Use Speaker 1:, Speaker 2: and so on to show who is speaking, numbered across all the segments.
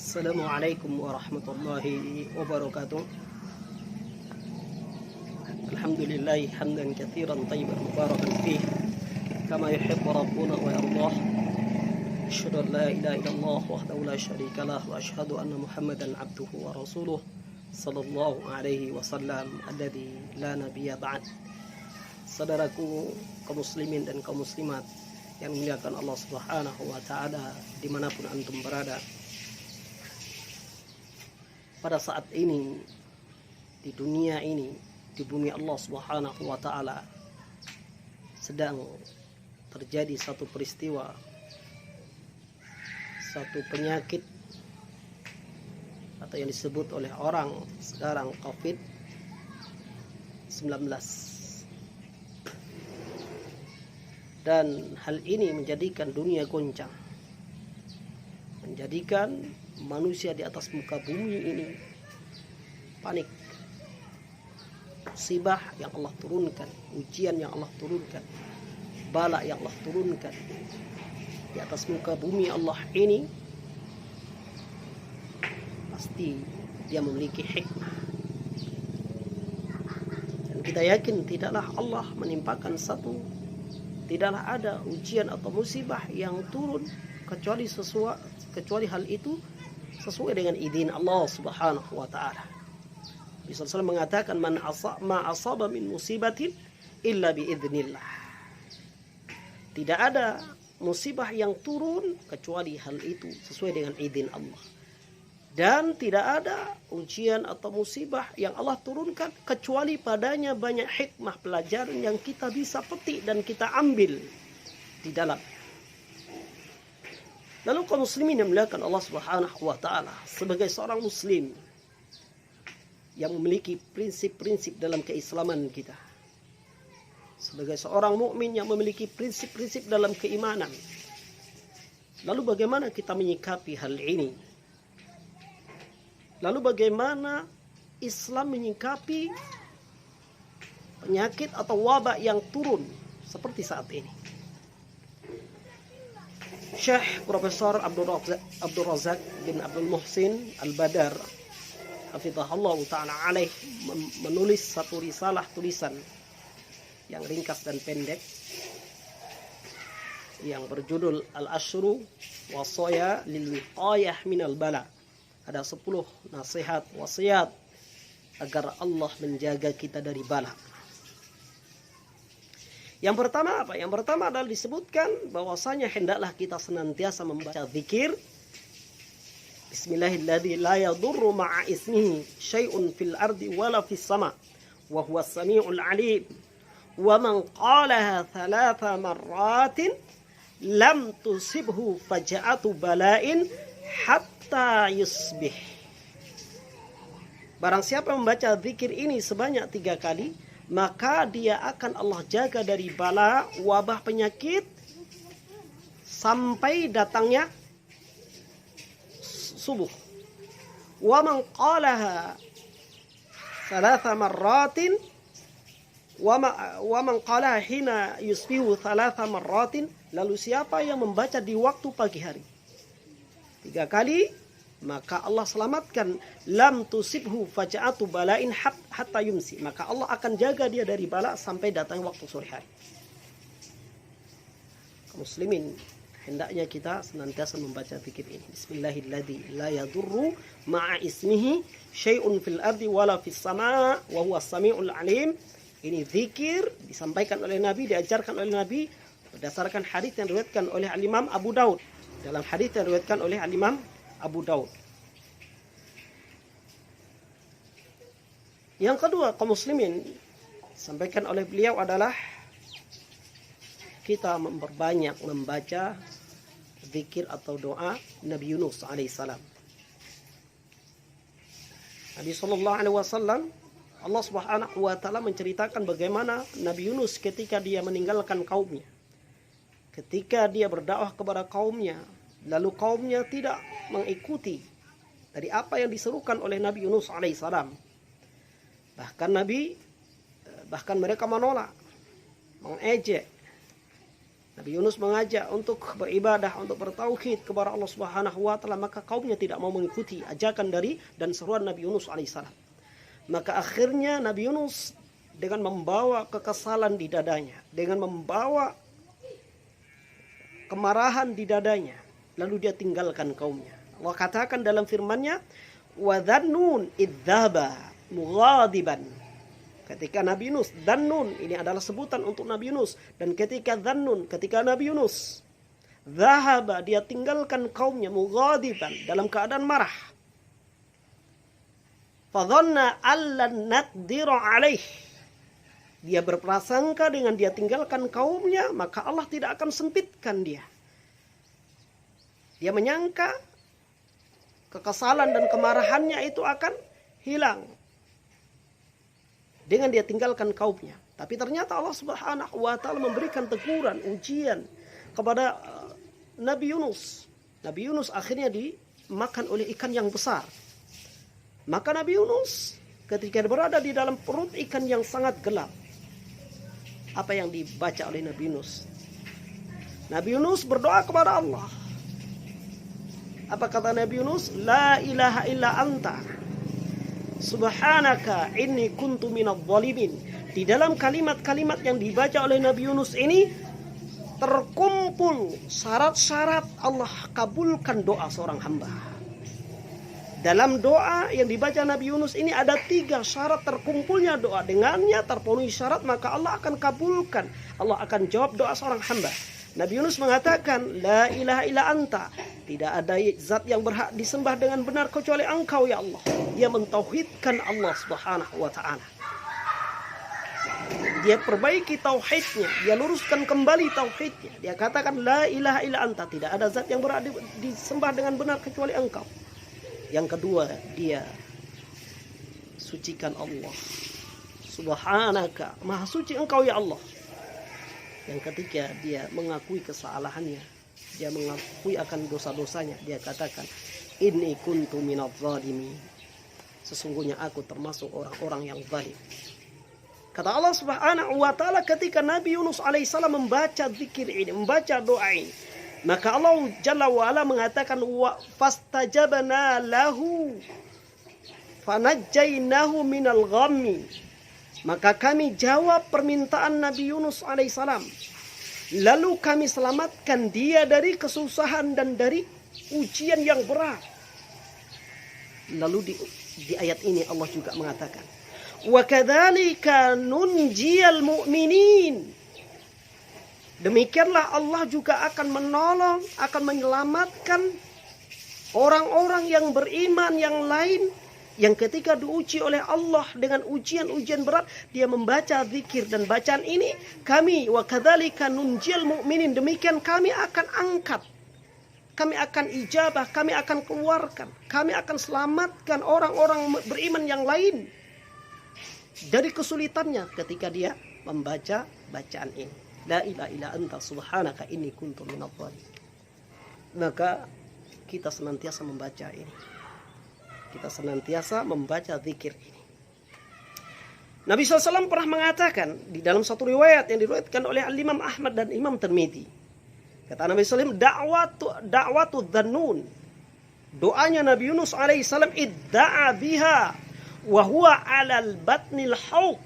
Speaker 1: Assalamualaikum warahmatullahi wabarakatuh. Alhamdulillah hamdan katsiran tayyiban mubarakan fih kama yuhibbu rabbuna wa yardah. Asyhadu an la ilaha illallah wahdahu la syarika lah wa asyhadu anna Muhammadan abduhu wa rasuluh sallallahu alaihi wasallam alladzi la nabiyya ba'd. Saudaraku kaum muslimin dan kaum muslimat yang dimuliakan Allah Subhanahu wa taala dimanapun antum berada. Pada saat ini di dunia ini, di bumi Allah Subhanahu wa taala sedang terjadi satu peristiwa, satu penyakit atau yang disebut oleh orang sekarang COVID-19. Dan hal ini menjadikan dunia goncang, menjadikan manusia di atas muka bumi ini panik. Musibah yang Allah turunkan, ujian yang Allah turunkan, bala yang Allah turunkan di atas muka bumi Allah ini, pasti dia memiliki hikmah. Dan kita yakin tidaklah Allah menimpakan tidaklah ada ujian atau musibah yang turun kecuali hal itu sesuai dengan izin Allah Subhanahu wa taala. Nabi SAW mengatakan ma asaba min musibatin illa bi idznillah. Tidak ada musibah yang turun kecuali hal itu sesuai dengan izin Allah. Dan tidak ada ujian atau musibah yang Allah turunkan kecuali padanya banyak hikmah pelajaran yang kita bisa petik dan kita ambil di dalam. Lalu kaum muslimin yang dimuliakan Allah Subhanahu wa taala, sebagai seorang muslim yang memiliki prinsip-prinsip dalam keislaman kita, sebagai seorang mukmin yang memiliki prinsip-prinsip dalam keimanan, lalu bagaimana kita menyikapi hal ini? Lalu bagaimana Islam menyikapi penyakit atau wabak yang turun seperti saat ini? Syekh Profesor Abdul Razak bin Abdul Muhsin Al-Badar hafizahullah ta'ala alaih menulis satu risalah tulisan yang ringkas dan pendek yang berjudul Al-Ashru Wasaya lil Wiqayah minal Bala. Ada 10 nasihat wasiat agar Allah menjaga kita dari bala. Yang pertama apa? Yang pertama adalah disebutkan bahwasanya hendaklah kita senantiasa membaca zikir Bismillahilladzi la yadurru ma'a ismihi syai'un fil ardi wala fis sama wa huwas samiul alim. Wa man qalaha 3 marratin lam tusibhu faja'atu bala'in hatta yusbih. Barang siapa membaca zikir ini sebanyak 3 kali, maka dia akan Allah jaga dari bala, wabah, penyakit sampai datangnya subuh. Wa man qalaha 3 marratin wa man qalaha hina yusbihu 3 marratin, lalu siapa yang membaca di waktu pagi hari 3 kali, maka Allah selamatkan, lam tusibhu faja'atu bala'in hatta yumsi, maka Allah akan jaga dia dari bala sampai datang waktu sore hari. Kaum muslimin, hendaknya kita senantiasa membaca zikir ini. Bismillahilladzi la yadurru ma'a ismihi syai'un fil ardi wala fis sama' wa huwas samiul alim. Ini zikir disampaikan oleh Nabi, diajarkan oleh Nabi berdasarkan hadis yang diriwayatkan oleh Al-Imam Abu Daud. Dalam hadis yang diriwayatkan oleh Al-Imam Abu Daud. Yang kedua, kaum muslimin, sampaikan oleh beliau adalah kita memperbanyak membaca zikir atau doa Nabi Yunus alaihissalam. Nabi SAW, Allah Subhanahu wa taala menceritakan bagaimana Nabi Yunus ketika dia meninggalkan kaumnya, ketika dia berdakwah kepada kaumnya, lalu kaumnya tidak mengikuti dari apa yang diserukan oleh Nabi Yunus alaihissalam. Bahkan mereka menolak, mengejek, Nabi Yunus mengajak untuk beribadah, untuk bertauhid kepada Allah Subhanahu wa taala, maka kaumnya tidak mau mengikuti ajakan dari dan seruan Nabi Yunus alaihissalam. Maka akhirnya Nabi Yunus dengan membawa kekesalan di dadanya, dengan membawa kemarahan di dadanya, lalu dia tinggalkan kaumnya. Allah katakan dalam firman-Nya, "Wa dhannun idzaba mughadiban." Ketika Nabi Yunus, Dhannun ini adalah sebutan untuk Nabi Yunus, dan ketika Dhannun, ketika Nabi Yunus dhahaba, dia tinggalkan kaumnya mughadiban, dalam keadaan marah. Fadhanna allan naqdiru alaih. Dia berprasangka dengan dia tinggalkan kaumnya, maka Allah tidak akan sempitkan dia. Dia menyangka kekesalan dan kemarahannya itu akan hilang dengan dia tinggalkan kaumnya. Tapi ternyata Allah Subhanahu wa taala memberikan teguran, ujian kepada Nabi Yunus. Nabi Yunus akhirnya dimakan oleh ikan yang besar. Maka Nabi Yunus ketika berada di dalam perut ikan yang sangat gelap, apa yang dibaca oleh Nabi Yunus? Nabi Yunus berdoa kepada Allah. Apa kata Nabi Yunus? La ilaha illa anta subhanaka inni kuntu minadh dhalimin. Di dalam kalimat-kalimat yang dibaca oleh Nabi Yunus ini terkumpul syarat-syarat Allah kabulkan doa seorang hamba. Dalam doa yang dibaca Nabi Yunus ini ada 3 syarat terkumpulnya doa. Dengannya terpenuhi syarat, maka Allah akan kabulkan. Allah akan jawab doa seorang hamba. Nabi Yunus mengatakan, La ilaha illa anta. Tidak ada zat yang berhak disembah dengan benar kecuali Engkau ya Allah. Dia mentauhidkan Allah Subhanahu wa ta'ala. Dia perbaiki tauhidnya, dia luruskan kembali tauhidnya. Dia katakan la ilaha illa anta, tidak ada zat yang berhak disembah dengan benar kecuali Engkau. Yang kedua, dia sucikan Allah. Subhanaka, maha suci Engkau ya Allah. Yang ketiga, dia mengakui kesalahannya. Dia mengakui akan dosa-dosanya. Dia katakan, inni kuntu minadh dhalimin. Sesungguhnya aku termasuk orang-orang yang zalim. Kata Allah Subhanahu wa taala ketika Nabi Yunus alaihissalam membaca zikir ini, membaca doa ini, maka Allah Jalla wa ala mengatakan wa fastajabna lahu fanajjainahu minal ghammi. Maka kami jawab permintaan Nabi Yunus alaihissalam. Lalu kami selamatkan dia dari kesusahan dan dari ujian yang berat. Lalu di ayat ini Allah juga mengatakan, wa kadzalika nunjiyal mu'minin. Demikianlah Allah juga akan menolong, akan menyelamatkan orang-orang yang beriman yang lain, yang ketika diuji oleh Allah dengan ujian-ujian berat, dia membaca zikir dan bacaan ini, kami wa kadzalika nunjiyal mu'minin, demikian kami akan angkat, kami akan ijabah, kami akan keluarkan, kami akan selamatkan orang-orang beriman yang lain dari kesulitannya ketika dia membaca bacaan ini. La ilaha illa anta subhanaka inni kuntu minadh dhalimin. Maka kita senantiasa membaca ini. Kita senantiasa membaca zikir ini. Nabi SAW pernah mengatakan di dalam satu riwayat yang diriwayatkan oleh Al-Imam Ahmad dan Imam Tirmidzi. Kata Nabi SAW, da'watu dhannun. Doanya Nabi Yunus alaihissalam idda'a biha wa huwa 'alal batnil haud.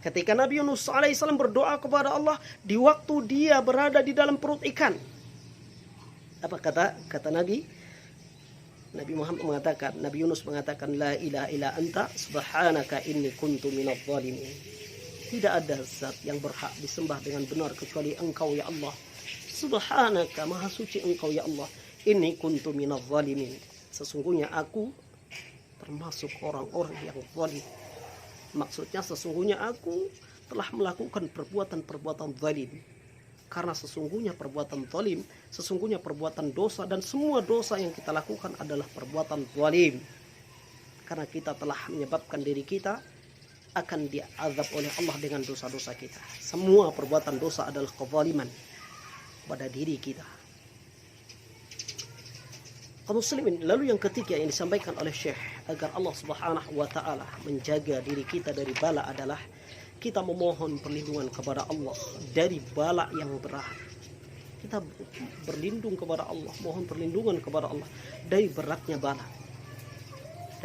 Speaker 1: Ketika Nabi Yunus alaihissalam berdoa kepada Allah di waktu dia berada di dalam perut ikan. Apa kata Nabi? Nabi Muhammad mengatakan, Nabi Yunus mengatakan la ilaha illa anta subhanaka inni kuntu minadh dhalimin. Tidak ada zat yang berhak disembah dengan benar kecuali Engkau ya Allah. Subhanaka, maha suci Engkau ya Allah. Inni kuntu minadh dhalimin. Sesungguhnya aku termasuk orang-orang yang zalim. Maksudnya sesungguhnya aku telah melakukan perbuatan-perbuatan zalim. Karena sesungguhnya perbuatan zalim, sesungguhnya perbuatan dosa, dan semua dosa yang kita lakukan adalah perbuatan zalim. Karena kita telah menyebabkan diri kita akan diazab oleh Allah dengan dosa-dosa kita. Semua perbuatan dosa adalah kezaliman pada diri kita. Kaum muslimin, lalu yang ketiga yang disampaikan oleh Syekh agar Allah Subhanahu wa taala menjaga diri kita dari bala adalah kita memohon perlindungan kepada Allah dari bala yang berat. kita berlindung kepada Allah, mohon perlindungan kepada Allah dari beratnya bala.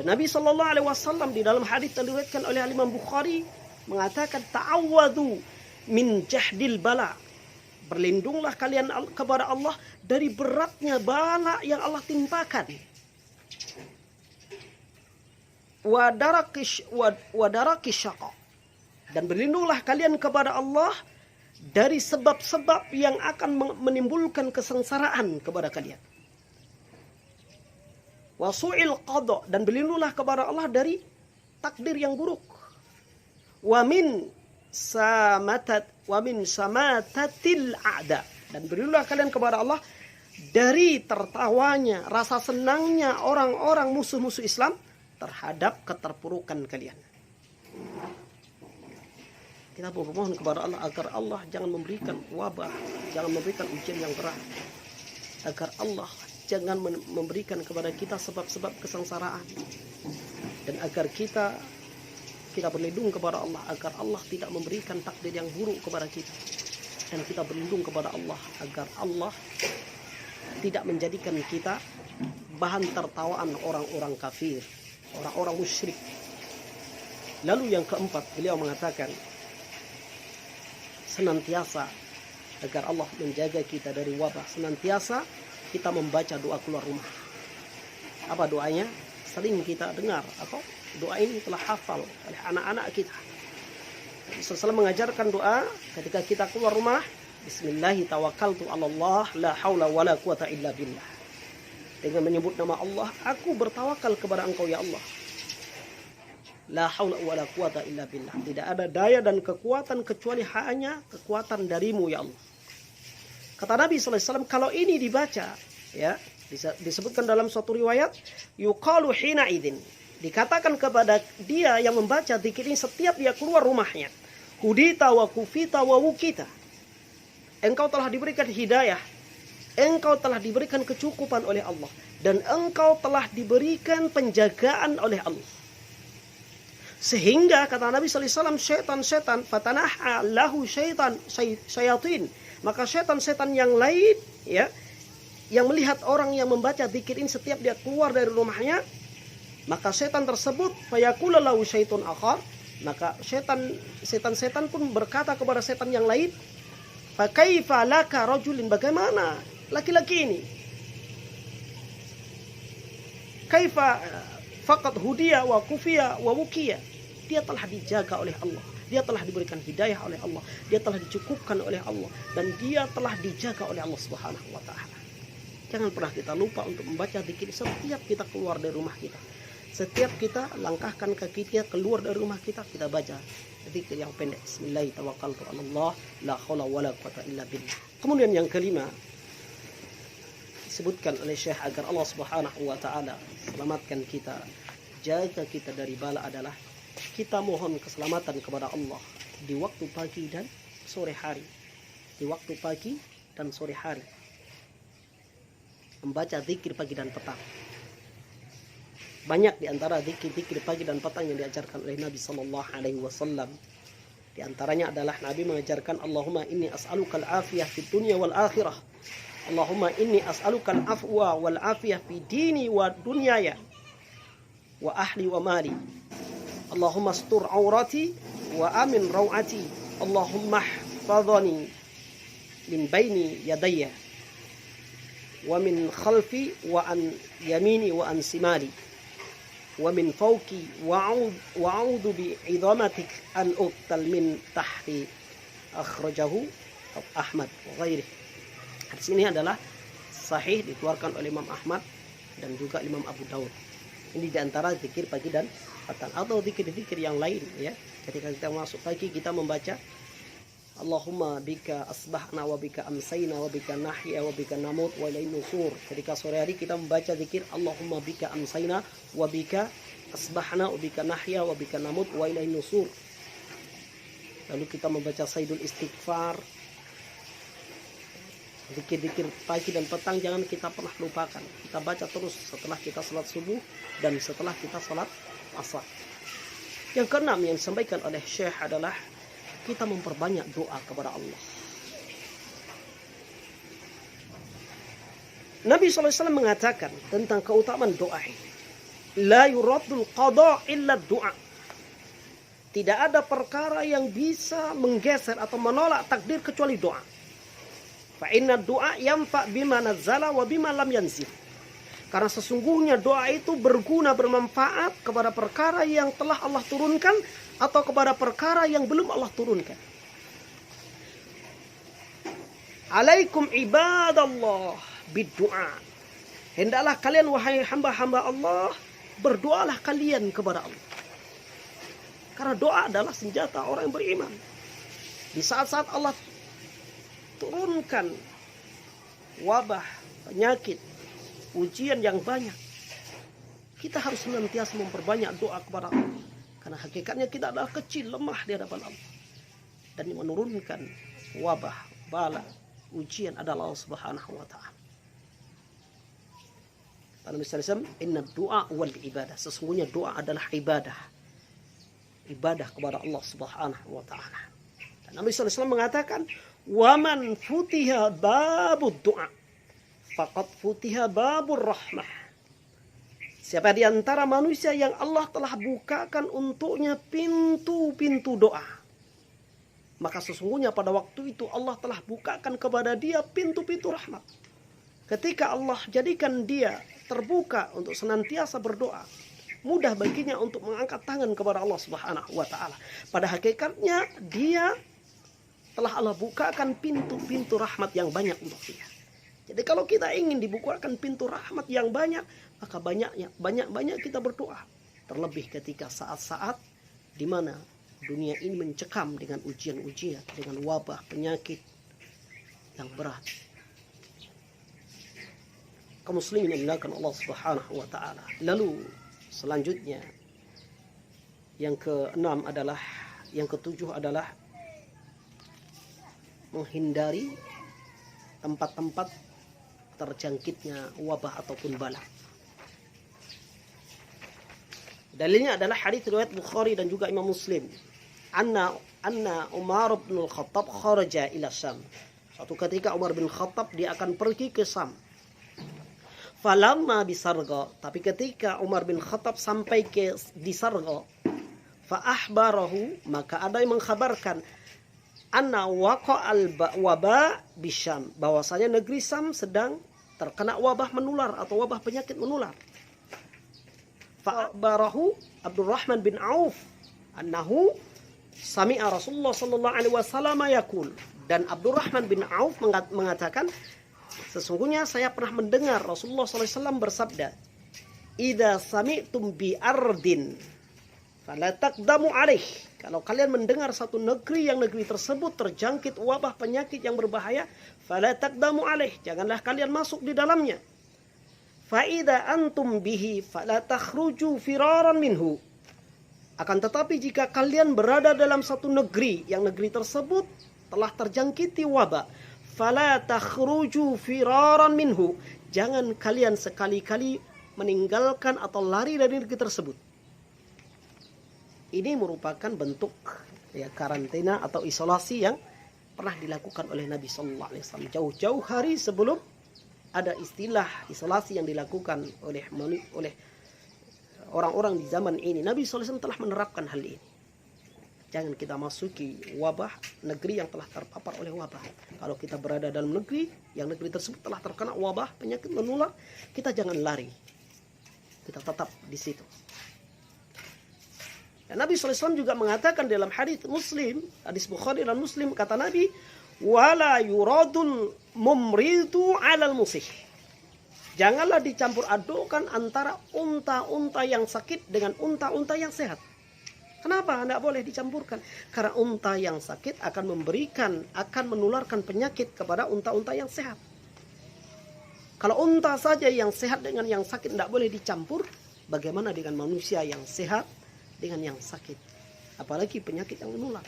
Speaker 1: Dan Nabi Shallallahu Alaihi Wasallam di dalam hadis yang diriwayatkan oleh Imam Bukhari mengatakan, ta'awwadhu min jahdil bala. Berlindunglah kalian kepada Allah dari beratnya bala yang Allah timpakan. Wadaraki syaqa. Dan berlindunglah kalian kepada Allah dari sebab-sebab yang akan menimbulkan kesengsaraan kepada kalian. Wasu'il qada, dan berlindunglah kepada Allah dari takdir yang buruk. Wa min samatatil a'da, dan berlindunglah kalian kepada Allah dari tertawanya, rasa senangnya orang-orang musuh-musuh Islam terhadap keterpurukan kalian. Kita bermohon kepada Allah agar Allah jangan memberikan wabah, jangan memberikan ujian yang berat, agar Allah jangan memberikan kepada kita sebab-sebab kesengsaraan, dan agar kita berlindung kepada Allah agar Allah tidak memberikan takdir yang buruk kepada kita, dan kita berlindung kepada Allah agar Allah tidak menjadikan kita bahan tertawaan orang-orang kafir, orang-orang musyrik. Lalu yang keempat, beliau mengatakan senantiasa agar Allah menjaga kita dari wabah, senantiasa kita membaca doa keluar rumah. Apa doanya? Sering kita dengar, atau doa ini telah hafal oleh anak-anak kita. Rasulullah mengajarkan doa ketika kita keluar rumah, Bismillahi tawakkaltu 'alallah la haula wala quwata illa billah. Dengan menyebut nama Allah, aku bertawakal kepada Engkau ya Allah. La haula wala quwata illa billah. Tidak ada daya dan kekuatan kecuali hanya kekuatan darimu ya Allah. Kata Nabi SAW, kalau ini dibaca, ya, disebutkan dalam suatu riwayat, yuqalu hina idin. Dikatakan kepada dia yang membaca zikir ini setiap dia keluar rumahnya. Hudita wa kufita wa wukita. Engkau telah diberikan hidayah. Engkau telah diberikan kecukupan oleh Allah. Dan engkau telah diberikan penjagaan oleh Allah. Sehingga kata Nabi SAW, syaitan-syaitan fatanaha lahu syayatin. Maka syaitan-syaitan yang lain, ya, yang melihat orang yang membaca zikir ini setiap dia keluar dari rumahnya, maka syaitan tersebut fayaqulu lahu syaitun akhar, maka setan-setan pun berkata kepada setan yang lain, fa kaifa laka rajulin, bagaimana laki-laki ini, kaifa faqad hudiya wa kufiya wa wukiya, dia telah dijaga oleh Allah, dia telah diberikan hidayah oleh Allah, dia telah dicukupkan oleh Allah, dan dia telah dijaga oleh Allah Subhanahu wa taala. Jangan pernah kita lupa untuk membaca zikir setiap kita keluar dari rumah kita. Setiap kita langkahkan kaki kita keluar dari rumah kita, kita baca zikir yang pendek. Bismillahirrahmanirrahim, tawakkaltu 'alallah la haula wala quwata illa billah. Kemudian yang kelima, disebutkan oleh Syekh agar Allah Subhanahu wa taala selamatkan kita, jaga kita dari bala adalah kita mohon keselamatan kepada Allah di waktu pagi dan sore hari. Di waktu pagi dan sore hari. Membaca zikir pagi dan petang. Banyak di antara zikir-zikir pagi dan petang yang diajarkan oleh Nabi sallallahu alaihi wasallam. Di antaranya adalah Nabi mengajarkan, Allahumma inni as'aluka al-afiyah fid dunya wal akhirah. Allahumma inni as'aluka al-afwa wal afiyah fi dini wa dunyaya wa ahli wa mali. Allahumma astur aurati wa amin rawati. Allahumma ihfadhani min baini yadayya wa min khalfi wa an yamini wa an simali wa min fawqi wa a'udhu bi 'idhamatik an uqtal min tahti. Akhrajahu Ahmad wa ghairihi. Hadis ini adalah sahih, dikeluarkan oleh Imam Ahmad dan juga Imam Abu Daud. Ini diantara zikir pagi dan petang, atau zikir-zikir yang lain, ya. Ketika kita masuk pagi kita membaca Allahumma bika asbahna wa bika amsayna wa bika nahya wa bika namut wa ilaihin nusur. Ketika sore hari kita membaca zikir Allahumma bika amsayna wa bika asbahna wa bika nahya wa bika namut wa ilaihin nusur. Lalu kita membaca sayyidul istighfar. Zikir-zikir pagi dan petang jangan kita pernah lupakan. Kita baca terus setelah kita salat subuh dan setelah kita salat asar. Yang keenam yang disampaikan oleh Syekh adalah kita memperbanyak doa kepada Allah. Nabi SAW mengatakan tentang keutamaan doa ini. La yuradul qada illa doa. Tidak ada perkara yang bisa menggeser atau menolak takdir kecuali doa. Fa inna doa yanfa bima nazzala wa bima lam yanzil. Karena sesungguhnya doa itu berguna, bermanfaat kepada perkara yang telah Allah turunkan atau kepada perkara yang belum Allah turunkan. Alaikum ibadallah biddu'a. Hendaklah kalian wahai hamba-hamba Allah, berdoalah kalian kepada Allah. Karena doa adalah senjata orang yang beriman. Di saat-saat Allah turunkan wabah, penyakit, ujian yang banyak, kita harus senantiasa memperbanyak doa kepada Allah. Karena hakikatnya kita adalah kecil, lemah di hadapan Allah. Dan yang menurunkan wabah, bala, ujian adalah Allah Subhanahu wa ta'ala. Nabi SAW, inna doa wal ibadah. Sesungguhnya doa adalah ibadah. Ibadah kepada Allah Subhanahu wa ta'ala. Dan Nabi SAW mengatakan, waman futiha babud doa, faqad futiha babur rahmah. Siapa di antara manusia yang Allah telah bukakan untuknya pintu-pintu doa, maka sesungguhnya pada waktu itu Allah telah bukakan kepada dia pintu-pintu rahmat. Ketika Allah jadikan dia terbuka untuk senantiasa berdoa, mudah baginya untuk mengangkat tangan kepada Allah Subhanahu wa ta'ala. Pada hakikatnya dia telah Allah bukakan pintu-pintu rahmat yang banyak untuk dia. Jadi kalau kita ingin dibukakan pintu rahmat yang banyak, maka banyak kita berdoa. Terlebih ketika saat-saat di mana dunia ini mencekam dengan ujian-ujian, dengan wabah, penyakit yang berat. Kaum muslimin yang dimuliakan Allah Subhanahu wa ta'ala. Lalu selanjutnya yang ketujuh adalah menghindari tempat-tempat terjangkitnya wabah ataupun bala. Dalilnya adalah hadis riwayat Bukhari dan juga Imam Muslim. Anna Umar bin Khattab kharaja ila Syam. Suatu ketika Umar bin Khattab dia akan pergi ke Syam. Falamma bisarga, tapi ketika Umar bin Khattab sampai di Sarga, fa ahbarahu, maka ada yang mengkhabarkan anna waqa'al waba bisyam, bahwasanya negeri Syam sedang terkena wabah menular atau wabah penyakit menular. Fa ahbarahu Abdurrahman bin Auf annahu sami'a Rasulullah sallallahu alaihi wasallam yaqul, dan Abdurrahman bin Auf mengatakan, sesungguhnya saya pernah mendengar Rasulullah SAW bersabda, idza sami'tum bi ardin fala taqdamu alaih. Kalau kalian mendengar satu negeri yang negeri tersebut terjangkit wabah penyakit yang berbahaya, fala taqdamu alaih, janganlah kalian masuk di dalamnya. Fa idza antum bihi fala takhruju firaran minhu. Akan tetapi jika kalian berada dalam satu negeri yang negeri tersebut telah terjangkiti wabah, fala takhruju firaran minhu, jangan kalian sekali-kali meninggalkan atau lari dari negeri tersebut. Ini merupakan bentuk karantina atau isolasi yang pernah dilakukan oleh Nabi sallallahu alaihi wasallam jauh-jauh hari sebelum ada istilah isolasi yang dilakukan oleh orang-orang di zaman ini. Nabi sallallahu alaihi wasallam telah menerapkan hal ini. Jangan kita masuki wabah negeri yang telah terpapar oleh wabah. Kalau kita berada dalam negeri yang negeri tersebut telah terkena wabah penyakit menular, kita jangan lari. Kita tetap di situ. Dan Nabi SAW juga mengatakan dalam hadis Muslim, hadis Bukhari dan Muslim, kata Nabi, wala yuradul mumridu 'alal musih. Janganlah dicampur adukan antara unta-unta yang sakit dengan unta-unta yang sehat. Kenapa tidak boleh dicampurkan? Karena unta yang sakit akan menularkan penyakit kepada unta-unta yang sehat. Kalau unta saja yang sehat dengan yang sakit tidak boleh dicampur, bagaimana dengan manusia yang sehat dengan yang sakit? Apalagi penyakit yang menular.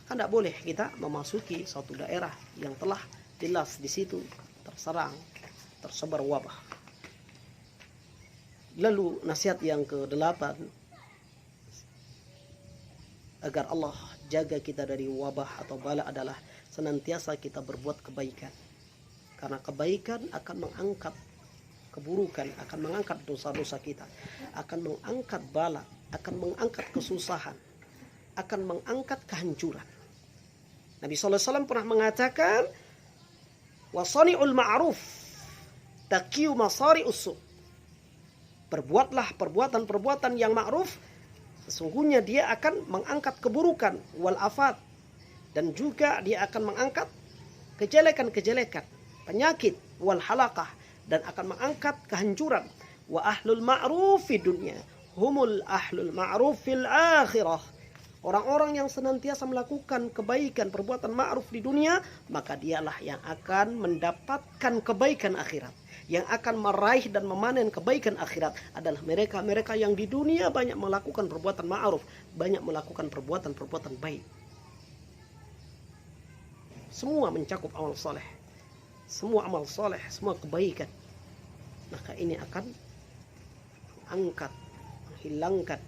Speaker 1: Kan tidak boleh kita memasuki suatu daerah yang telah jelas di situ tersebar wabah. Lalu nasihat yang ke-8, agar Allah jaga kita dari wabah atau bala adalah senantiasa kita berbuat kebaikan. Karena kebaikan akan mengangkat keburukan, akan mengangkat dosa-dosa kita, akan mengangkat bala, akan mengangkat kesusahan, akan mengangkat kehancuran. Nabi SAW pernah mengatakan, wasani'ul ma'ruf taqiyu masari usu. Perbuatlah perbuatan-perbuatan yang ma'ruf, sesungguhnya dia akan mengangkat keburukan, wal afat, dan juga dia akan mengangkat kejelekan-kejelekan, penyakit, wal halakah, dan akan mengangkat kehancuran. Wa ahlul ma'ruf fi dunya humul ahlul ma'ruf fil akhirah. Orang-orang yang senantiasa melakukan kebaikan, perbuatan ma'ruf di dunia, maka dialah yang akan mendapatkan kebaikan akhirat. Yang akan meraih dan memanen kebaikan akhirat adalah mereka-mereka yang di dunia banyak melakukan perbuatan ma'ruf, banyak melakukan perbuatan-perbuatan baik. Semua mencakup amal soleh. Semua amal soleh, semua kebaikan. Maka ini akan angkat, menghilangkan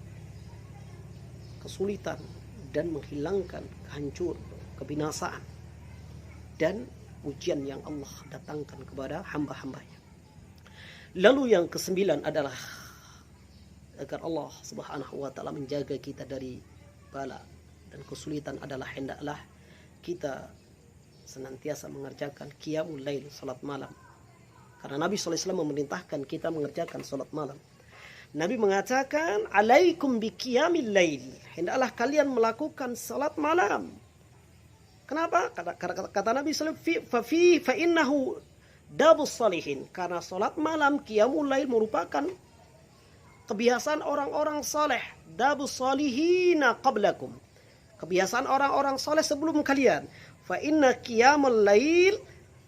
Speaker 1: kesulitan dan menghilangkan kehancuran, kebinasaan dan ujian yang Allah datangkan kepada hamba-hambanya. Lalu yang kesembilan adalah agar Allah Subhanahu wa taala menjaga kita dari bala dan kesulitan adalah hendaklah kita senantiasa mengerjakan qiyamul lail, salat malam. Karena Nabi SAW memerintahkan kita mengerjakan salat malam. Nabi mengatakan, alaikum biqiyamil lail. Hendaklah kalian melakukan salat malam. Kenapa? Kata Nabi SAW, fa innahu dabus salihin. Karena salat malam, qiyamul lail merupakan kebiasaan orang-orang saleh. Dabus salihina qablakum. Kebiasaan orang-orang saleh sebelum kalian. Fa inna qiyamul lail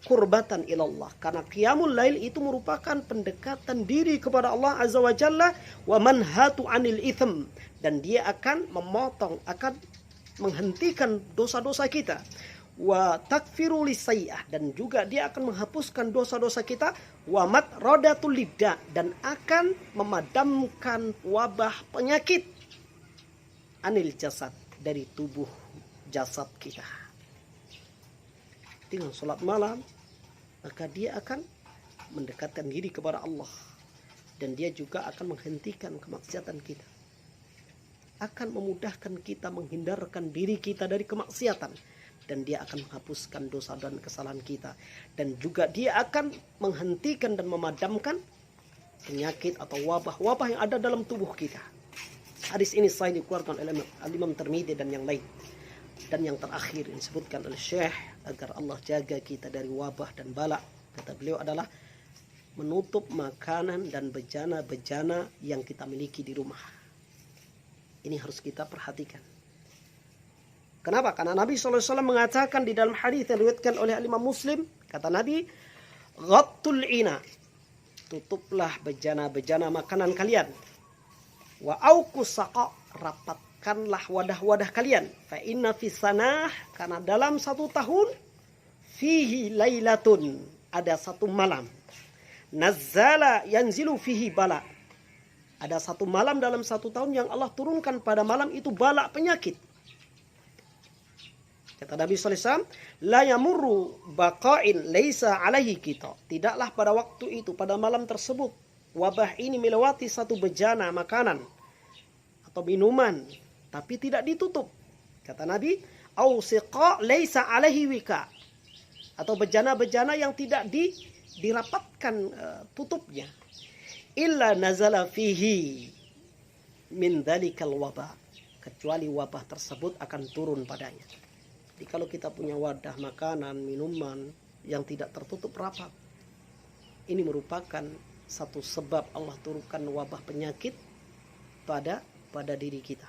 Speaker 1: kurbatan ilallah. Karena qiyamul lail itu merupakan pendekatan diri kepada Allah Azza wa Jalla, wa manhatu anil itham, dan dia akan memotong, akan menghentikan dosa-dosa kita, wa takfiru lisayyi'ah, dan juga dia akan menghapuskan dosa-dosa kita, wa matradatul lidda, dan akan memadamkan wabah penyakit anil jasad, dari tubuh jasad kita. Dengan sholat malam, maka dia akan mendekatkan diri kepada Allah. Dan dia juga akan menghentikan kemaksiatan kita. Akan memudahkan kita menghindarkan diri kita dari kemaksiatan. Dan dia akan menghapuskan dosa dan kesalahan kita. Dan juga dia akan menghentikan dan memadamkan penyakit atau wabah-wabah yang ada dalam tubuh kita. Hadis ini sahih dikeluarkan oleh Imam Tirmidzi dan yang lain. Dan yang terakhir yang disebutkan oleh Syekh, agar Allah jaga kita dari wabah dan bala, kata beliau, adalah menutup makanan dan bejana-bejana yang kita miliki di rumah. Ini harus kita perhatikan. Kenapa? Karena Nabi SAW mengatakan di dalam hadis yang diriwayatkan oleh Imam Muslim, kata Nabi, ghattul ina, tutuplah bejana-bejana makanan kalian, wa auqus saqa, rapatkanlah wadah-wadah kalian, fa inna fis sanah, karena dalam satu tahun, fihi lailatun, ada satu malam, nazzala yanzilu fihi bala, ada satu malam dalam satu tahun yang Allah turunkan pada malam itu bala, penyakit. Kata Nabi SAW, la yamurru baqa'in laisa alaihi kita, tidaklah pada waktu itu, pada malam tersebut, wabah ini melewati satu bejana makanan atau minuman, tapi tidak ditutup. Kata Nabi, au siqa laisa alaihi wika, atau bejana-bejana yang tidak dirapatkan tutupnya, illa nazala fihi min dzalikal wabah, kecuali wabah tersebut akan turun padanya. Jadi kalau kita punya wadah makanan, minuman yang tidak tertutup rapat, ini merupakan satu sebab Allah turunkan wabah penyakit pada diri kita,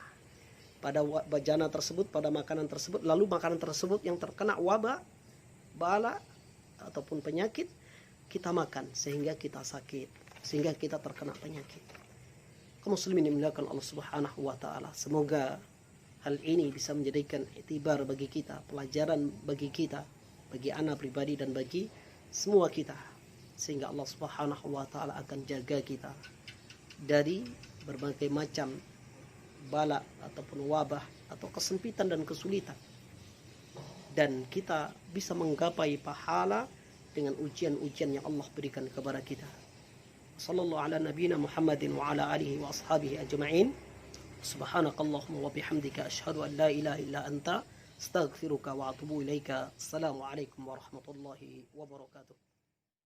Speaker 1: pada bejana tersebut, pada makanan tersebut. Lalu makanan tersebut yang terkena wabah, bala ataupun penyakit, kita makan sehingga kita sakit, sehingga kita terkena penyakit. Kaum muslimin yang dimuliakan Allah Subhanahu wa taala, semoga hal ini bisa menjadikan iktibar bagi kita, pelajaran bagi kita, bagi anak pribadi dan bagi semua kita, sehingga Allah Subhanahu wa taala akan jaga kita dari berbagai macam bala ataupun wabah atau kesempitan dan kesulitan, dan kita bisa menggapai pahala dengan ujian-ujian yang Allah berikan kepada kita. Sallallahu ala nabiyina Muhammadin wa ala alihi wa ashabihi ajma'in. Subhanakallahumma wa bihamdika asyhadu an la ilaha illa anta astaghfiruka wa atubu ilaika. Assalamualaikum warahmatullahi wabarakatuh.